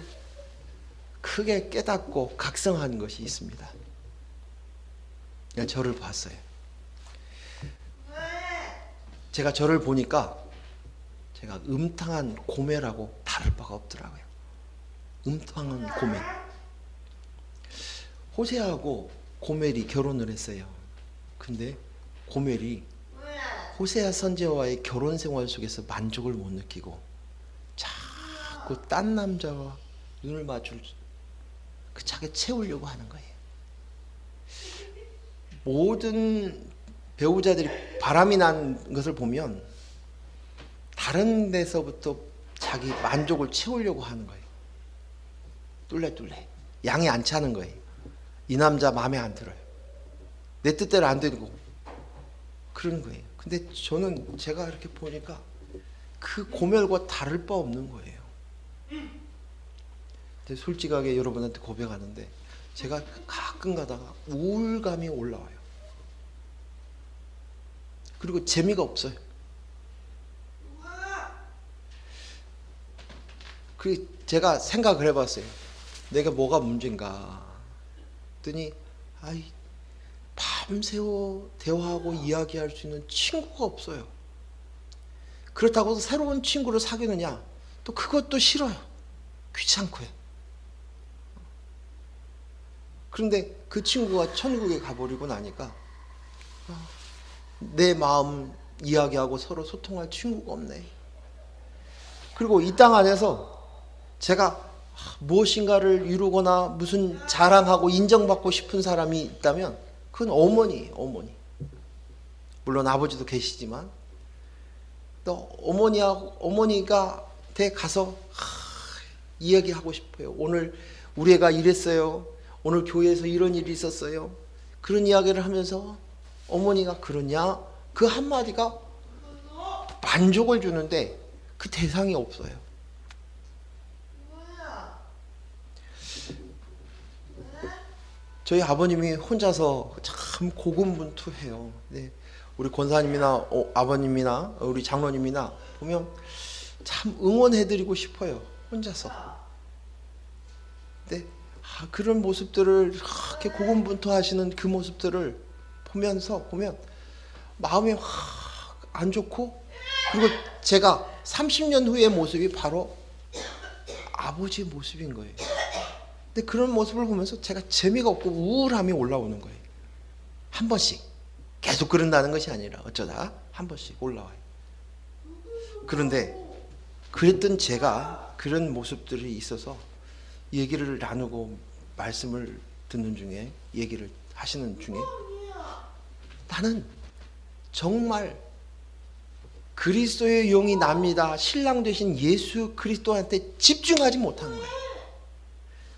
크게 깨닫고 각성한 것이 있습니다. 저를 봤어요. 제가 저를 보니까 제가 음탕한 고멜하고 다를 바가 없더라고요. 음탕한 고멜. 호세아하고 고멜이 결혼을 했어요. 근데 고멜이 호세아 선지자와의 결혼 생활 속에서 만족을 못 느끼고 자꾸 딴 남자와 눈을 맞출, 그 자기 채우려고 하는 거예요. 모든 배우자들이 바람이 난 것을 보면 다른 데서부터 자기 만족을 채우려고 하는 거예요. 뚫레뚫레 양이 안 차는 거예요. 이 남자 마음에 안 들어요. 내 뜻대로 안 되고 그런 거예요. 근데 저는 제가 이렇게 보니까 그 고멜과 다를 바 없는 거예요. 근데 솔직하게 여러분한테 고백하는데 제가 가끔 가다가 우울감이 올라와요. 그리고 재미가 없어요. 그 제가 생각을 해봤어요. 내가 뭐가 문제인가 했더니 밤새워 대화하고 이야기할 수 있는 친구가 없어요. 그렇다고 새로운 친구를 사귀느냐, 또 그것도 싫어요. 귀찮고요. 그런데 그 친구가 천국에 가버리고 나니까 내 마음 이야기하고 서로 소통할 친구가 없네. 그리고 이 땅 안에서 제가 무엇인가를 이루거나 무슨 자랑하고 인정받고 싶은 사람이 있다면 그건 어머니예요. 어머니. 물론 아버지도 계시지만 또 어머니가 댁 가서 이야기하고 싶어요. 오늘 우리 애가 이랬어요. 오늘 교회에서 이런 일이 있었어요. 그런 이야기를 하면서 어머니가 그러냐? 그 한마디가 만족을 주는데 그 대상이 없어요. 저희 아버님이 혼자서 참 고군분투해요. 네. 우리 권사님이나 아버님이나 우리 장로님이나 보면 참 응원해드리고 싶어요. 혼자서. 근데 그런 모습들을 이렇게 고군분투하시는 그 모습들을 보면 마음이 확 안 좋고, 그리고 제가 30년 후의 모습이 바로 아버지의 모습인 거예요. 근데 그런 모습을 보면서 제가 재미가 없고 우울함이 올라오는 거예요. 한 번씩. 계속 그런다는 것이 아니라 어쩌다 한 번씩 올라와요. 그런데 그랬던 제가 그런 모습들이 있어서 얘기를 나누고 말씀을 듣는 중에, 얘기를 하시는 중에 나는 정말 그리스도의 영이 납니다, 신랑 되신 예수 그리스도한테 집중하지 못한 거예요.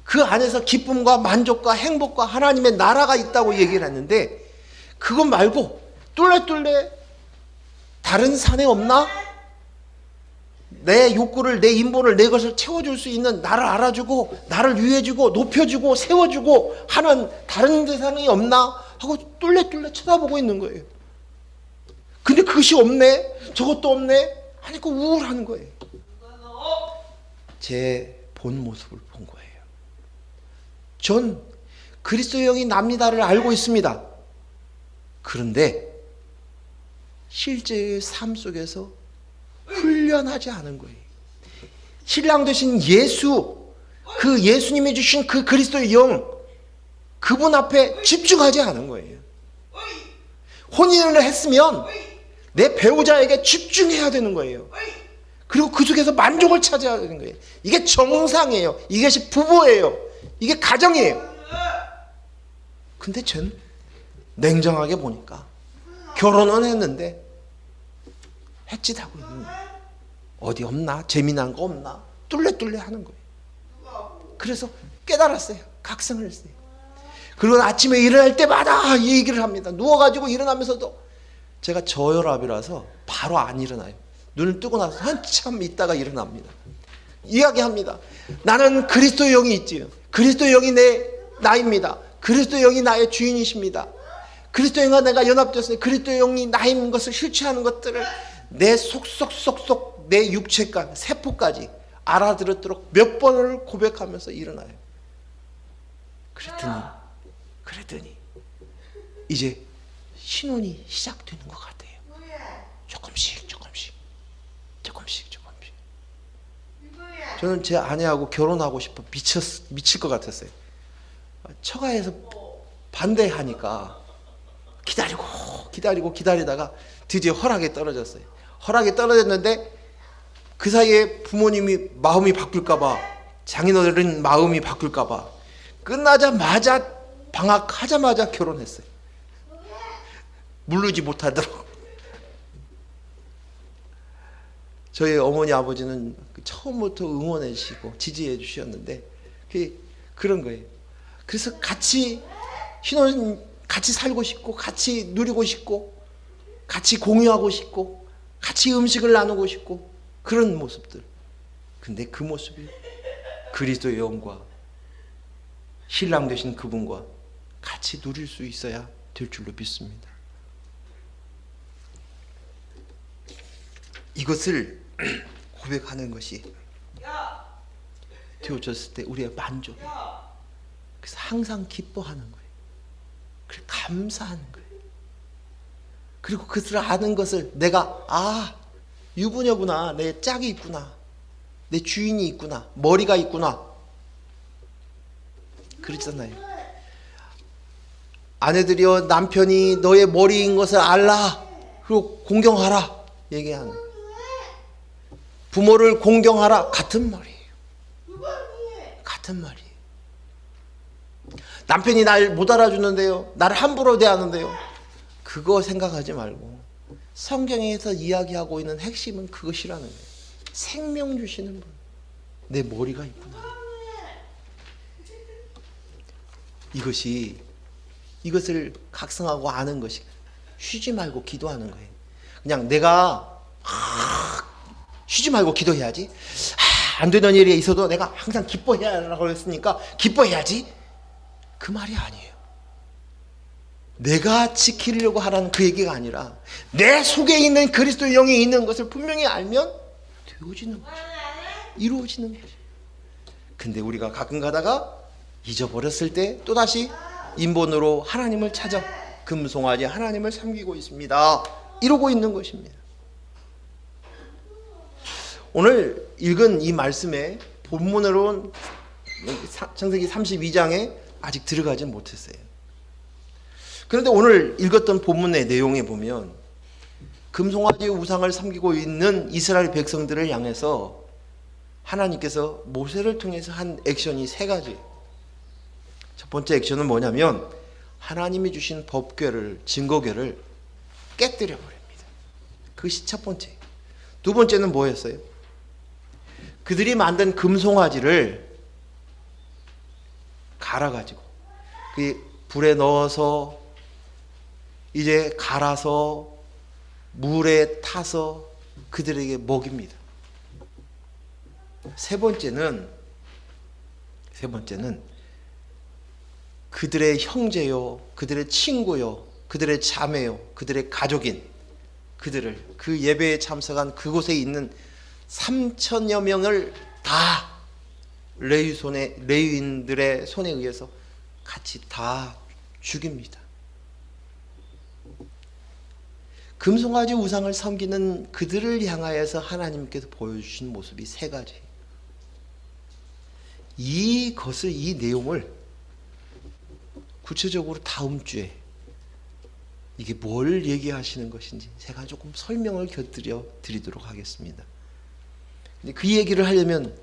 그 안에서 기쁨과 만족과 행복과 하나님의 나라가 있다고 얘기를 했는데, 그것 말고 뚫레뚫레 다른 산에 없나? 내 욕구를, 내 인본을, 내 것을 채워줄 수 있는, 나를 알아주고 나를 위해주고 높여주고 세워주고 하는 다른 대상이 없나 하고 뚫레뚫레 쳐다보고 있는 거예요. 근데 그것이 없네, 저것도 없네 하니까 우울한 거예요. 제 본 모습을 본 거예요. 전 그리스도의 영이 납니다를 알고 있습니다. 그런데 실제의 삶 속에서 훈련하지 않은 거예요. 신랑 되신 예수, 그 예수님이 주신 그 그리스도의 영, 그분 앞에 집중하지 않은 거예요. 혼인을 했으면 내 배우자에게 집중해야 되는 거예요. 그리고 그 속에서 만족을 찾아야 되는 거예요. 이게 정상이에요. 이것이 부부예요. 이게 가정이에요. 근데 전 냉정하게 보니까 결혼은 했는데 헷짓하고 있는 거예요. 어디 없나? 재미난 거 없나? 뚫레뚫레 하는 거예요. 그래서 깨달았어요. 각성을 했어요. 그리고 아침에 일어날 때마다 이 얘기를 합니다. 누워가지고 일어나면서도 제가 저혈압이라서 바로 안 일어나요. 눈을 뜨고 나서 한참 있다가 일어납니다. 이야기합니다. 나는 그리스도의 영이 있지요. 그리스도의 영이 내 나입니다. 그리스도의 영이 나의 주인이십니다. 그리스도의 영과 내가 연합되었어요. 그리스도의 영이 나인 것을 실체하는 것들을 내 속속속속 내 육체까지 세포까지 알아들었도록 몇 번을 고백하면서 일어나요. 그랬더니 이제 신혼이 시작되는 것 같아요. 조금씩. 저는 제 아내하고 결혼하고 싶어 미칠 것 같았어요. 처가에서 반대하니까 기다리다가 드디어 허락이 떨어졌어요. 허락이 떨어졌는데 그 사이에 부모님이 마음이 바뀔까봐, 장인어른 마음이 바뀔까봐 끝나자마자 방학하자마자 결혼했어요. 물르지 못하도록. 저희 어머니 아버지는 처음부터 응원해 주시고 지지해 주셨는데 그런 거예요. 그래서 같이 신혼 같이 살고 싶고 같이 누리고 싶고 같이 공유하고 싶고 같이 음식을 나누고 싶고 그런 모습들. 근데 그 모습이 그리스도의 영과 신랑 되신 그분과 같이 누릴 수 있어야 될 줄로 믿습니다. 이것을 고백하는 것이 되어졌을 때 우리의 만족이에요. 그래서 항상 기뻐하는 거예요. 그리고 감사하는 거예요. 그리고 그것을 아는 것을 내가 유부녀구나, 내 짝이 있구나, 내 주인이 있구나, 머리가 있구나 그랬잖아요. 아내들이여 남편이 너의 머리인 것을 알라, 그리고 공경하라 얘기하는 거예요. 부모를 공경하라, 같은 말이에요. 같은 말이에요. 남편이 날 못 알아주는데요, 나를 함부로 대하는데요, 그거 생각하지 말고 성경에서 이야기하고 있는 핵심은 그것이라는 거예요. 생명 주시는 분, 내 머리가 있구나. 이것을 각성하고 아는 것이 쉬지 말고 기도하는 거예요. 그냥 내가 쉬지 말고 기도해야지. 안 되는 일이 있어도 내가 항상 기뻐해야라고 했으니까 기뻐해야지. 그 말이 아니에요. 내가 지키려고 하라는 그 얘기가 아니라 내 속에 있는 그리스도의 영이 있는 것을 분명히 알면 되어지는 거죠. 이루어지는 거죠. 근데 우리가 가끔 가다가 잊어버렸을 때 또다시 인본으로 하나님을 찾아 금송아지 하나님을 섬기고 있습니다. 이러고 있는 것입니다. 오늘 읽은 이 말씀에 본문으로는 창세기 32장에 아직 들어가지 못했어요. 그런데 오늘 읽었던 본문의 내용에 보면 금송아지의 우상을 섬기고 있는 이스라엘 백성들을 향해서 하나님께서 모세를 통해서 한 액션이 세 가지. 첫 번째 액션은 뭐냐면 하나님이 주신 법궤를, 증거궤를 깨뜨려 버립니다. 그것이 첫 번째. 두 번째는 뭐였어요? 그들이 만든 금송아지를 갈아가지고 그 불에 넣어서 이제 갈아서 물에 타서 그들에게 먹입니다. 세 번째는 그들의 형제요, 그들의 친구요, 그들의 자매요, 그들의 가족인 그들을, 그 예배에 참석한 그곳에 있는 3,000여 명을 다 레위인들의 손에 의해서 같이 다 죽입니다. 금송아지 우상을 섬기는 그들을 향하여서 하나님께서 보여주신 모습이 세 가지. 이 내용을 구체적으로 다음 주에 이게 뭘 얘기하시는 것인지 제가 조금 설명을 곁들여 드리도록 하겠습니다. 근데 그 얘기를 하려면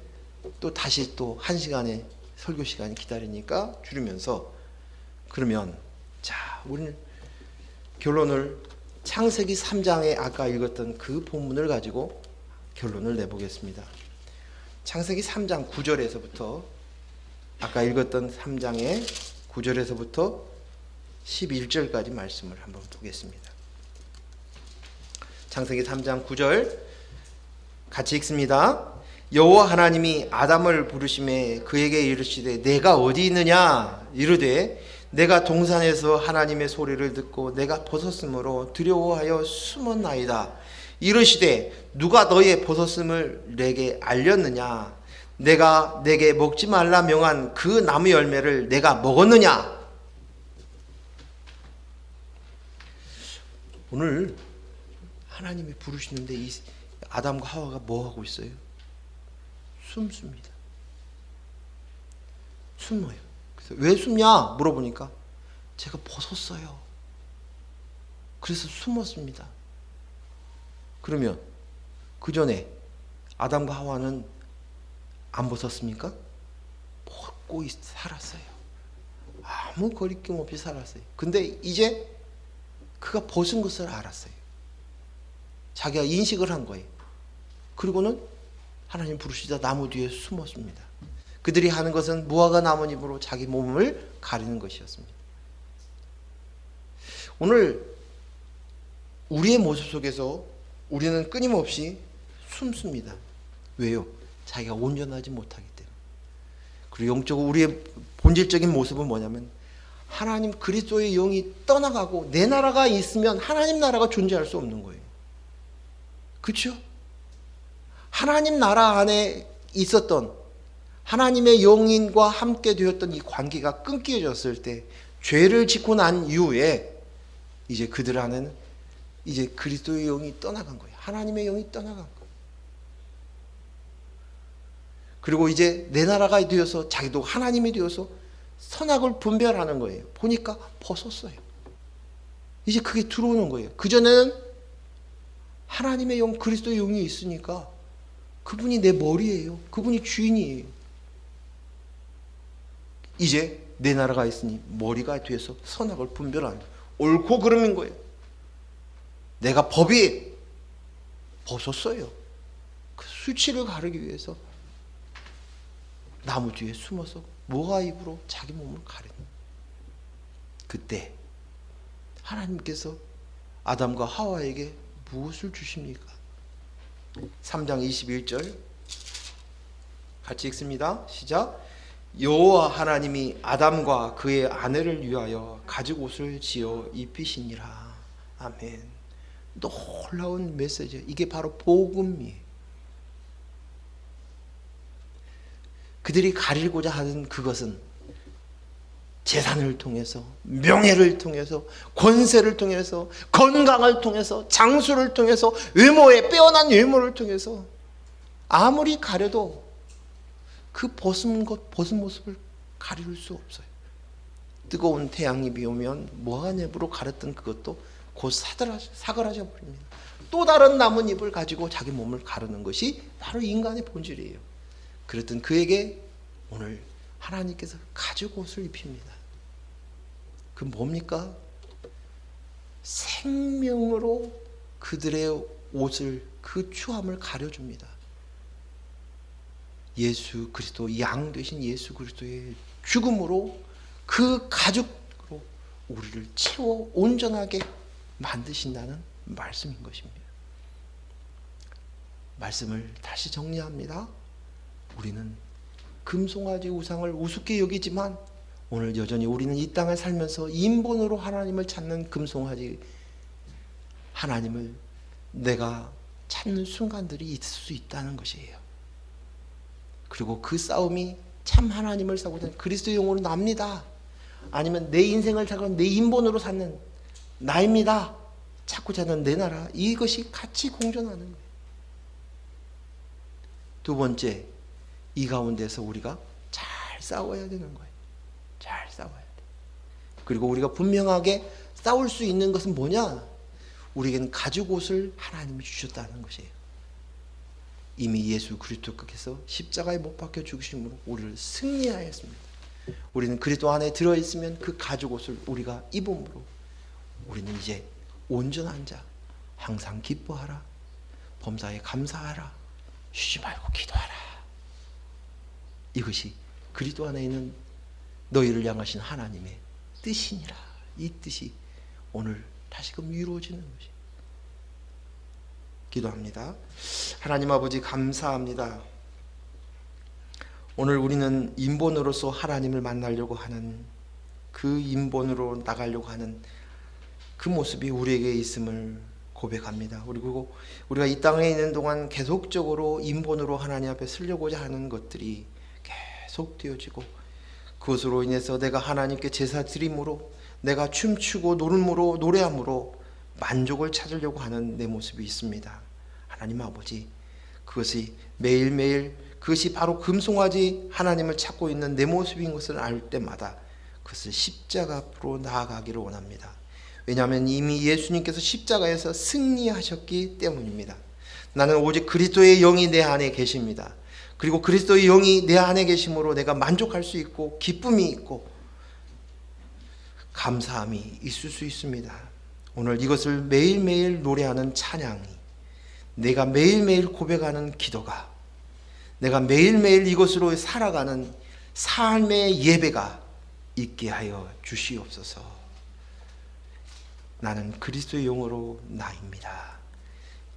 또 다시 또 1시간의 설교 시간이 기다리니까 줄이면서, 그러면 자, 우리는 결론을 창세기 3장에 아까 읽었던 그 본문을 가지고 결론을 내보겠습니다. 창세기 3장 9절에서부터 아까 읽었던 3장의 9절에서부터 11절까지 말씀을 한번 보겠습니다. 창세기 3장 9절 같이 읽습니다. 여호와 하나님이 아담을 부르심에 그에게 이르시되 내가 어디 있느냐 이르되 내가 동산에서 하나님의 소리를 듣고 내가 벗었으므로 두려워하여 숨었나이다. 이르시되 누가 너의 벗었음을 내게 알렸느냐? 내가 내게 먹지 말라 명한 그 나무 열매를 내가 먹었느냐? 오늘 하나님이 부르시는데 이 아담과 하와가 뭐 하고 있어요? 숨습니다. 숨어요. 그래서 왜 숨냐 물어보니까 제가 벗었어요. 그래서 숨었습니다. 그러면 그 전에 아담과 하와는 안 벗었습니까? 벗고 살았어요. 아무 거리낌 없이 살았어요. 근데 이제 그가 벗은 것을 알았어요. 자기가 인식을 한 거예요. 그리고는 하나님 부르시자 나무 뒤에 숨었습니다. 그들이 하는 것은 무화과 나뭇잎으로 자기 몸을 가리는 것이었습니다. 오늘 우리의 모습 속에서 우리는 끊임없이 숨습니다. 왜요? 자기가 온전하지 못하기 때문에. 그리고 영적으로 우리의 본질적인 모습은 뭐냐면 하나님 그리스도의 영이 떠나가고 내 나라가 있으면 하나님 나라가 존재할 수 없는 거예요. 그렇죠? 하나님 나라 안에 있었던 하나님의 영인과 함께 되었던 이 관계가 끊겨졌을 때 죄를 짓고 난 이후에 이제 그들 안에는 이제 그리스도의 영이 떠나간 거예요. 하나님의 영이 떠나간 거예요. 그리고 이제 내 나라가 되어서 자기도 하나님이 되어서 선악을 분별하는 거예요. 보니까 벗었어요. 이제 그게 들어오는 거예요. 그전에는 하나님의 영, 그리스도의 영이 있으니까 그분이 내 머리예요. 그분이 주인이에요. 이제 내 나라가 있으니 머리가 돼서 선악을 분별하는 거예요. 옳고 그름인 거예요. 내가 법이 벗었어요. 그 수치를 가르기 위해서 나무 뒤에 숨어서 모아 입으로 자기 몸을 가리는. 그때 하나님께서 아담과 하와에게 무엇을 주십니까? 3장 21절 같이 읽습니다. 시작. 여호와 하나님이 아담과 그의 아내를 위하여 가죽 옷을 지어 입히시니라. 아멘. 놀라운 메시지예요. 이게 바로 복음이에요. 그들이 가리고자 하는 그것은 재산을 통해서, 명예를 통해서, 권세를 통해서, 건강을 통해서, 장수를 통해서, 외모에 빼어난 외모를 통해서 아무리 가려도 그 벗은 모습을 가릴 수 없어요. 뜨거운 태양이 오면 모아냅으로 가렸던 그것도 곧 사그라져 버립니다. 또 다른 나뭇잎을 가지고 자기 몸을 가르는 것이 바로 인간의 본질이에요. 그랬던 그에게 오늘 하나님께서 가죽 옷을 입힙니다. 그 뭡니까? 생명으로 그들의 옷을, 그 추함을 가려줍니다. 예수 그리스도, 양 되신 예수 그리스도의 죽음으로 그 가죽으로 우리를 채워 온전하게 만드신다는 말씀인 것입니다. 말씀을 다시 정리합니다. 우리는 금송아지 우상을 우습게 여기지만 오늘 여전히 우리는 이 땅을 살면서 인본으로 하나님을 찾는 금송아지 하나님을 내가 찾는 순간들이 있을 수 있다는 것이에요. 그리고 그 싸움이 참 하나님을 싸우고 그리스도의 영으로 납니다. 아니면 내 인생을 살고 내 인본으로 사는 나입니다. 찾고 찾는 내 나라, 이것이 같이 공존하는 거예요. 두 번째, 이 가운데서 우리가 잘 싸워야 되는 거예요. 잘 싸워야 돼. 그리고 우리가 분명하게 싸울 수 있는 것은 뭐냐? 우리에겐 가죽 옷을 하나님이 주셨다는 것이에요. 이미 예수 그리스도께서 십자가에 못 박혀 죽으심으로 우리를 승리하였습니다. 우리는 그리스도 안에 들어있으면 그 가죽 옷을 우리가 입음으로 우리는 이제 온전한 자, 항상 기뻐하라, 범사에 감사하라, 쉬지 말고 기도하라. 이것이 그리스도 안에 있는 너희를 향하신 하나님의 뜻이니라. 이 뜻이 오늘 다시금 이루어지는 것이. 기도합니다. 하나님 아버지 감사합니다. 오늘 우리는 인본으로서 하나님을 만나려고 하는, 그 인본으로 나가려고 하는 그 모습이 우리에게 있음을 고백합니다. 그리고 우리가 이 땅에 있는 동안 계속적으로 인본으로 하나님 앞에 서려고자 하는 것들이 계속 되어지고, 그것으로 인해서 내가 하나님께 제사 드림으로, 내가 춤추고 노름으로 노래함으로 만족을 찾으려고 하는 내 모습이 있습니다. 하나님 아버지, 그것이 매일매일 그것이 바로 금송아지 하나님을 찾고 있는 내 모습인 것을 알 때마다 그것을 십자가 앞으로 나아가기를 원합니다. 왜냐하면 이미 예수님께서 십자가에서 승리하셨기 때문입니다. 나는 오직 그리스도의 영이 내 안에 계십니다. 그리고 그리스도의 영이 내 안에 계심으로 내가 만족할 수 있고 기쁨이 있고 감사함이 있을 수 있습니다. 오늘 이것을 매일매일 노래하는 찬양이, 내가 매일매일 고백하는 기도가, 내가 매일매일 이것으로 살아가는 삶의 예배가 있게 하여 주시옵소서. 나는 그리스도의 영으로 나입니다.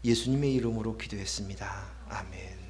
예수님의 이름으로 기도했습니다. 아멘.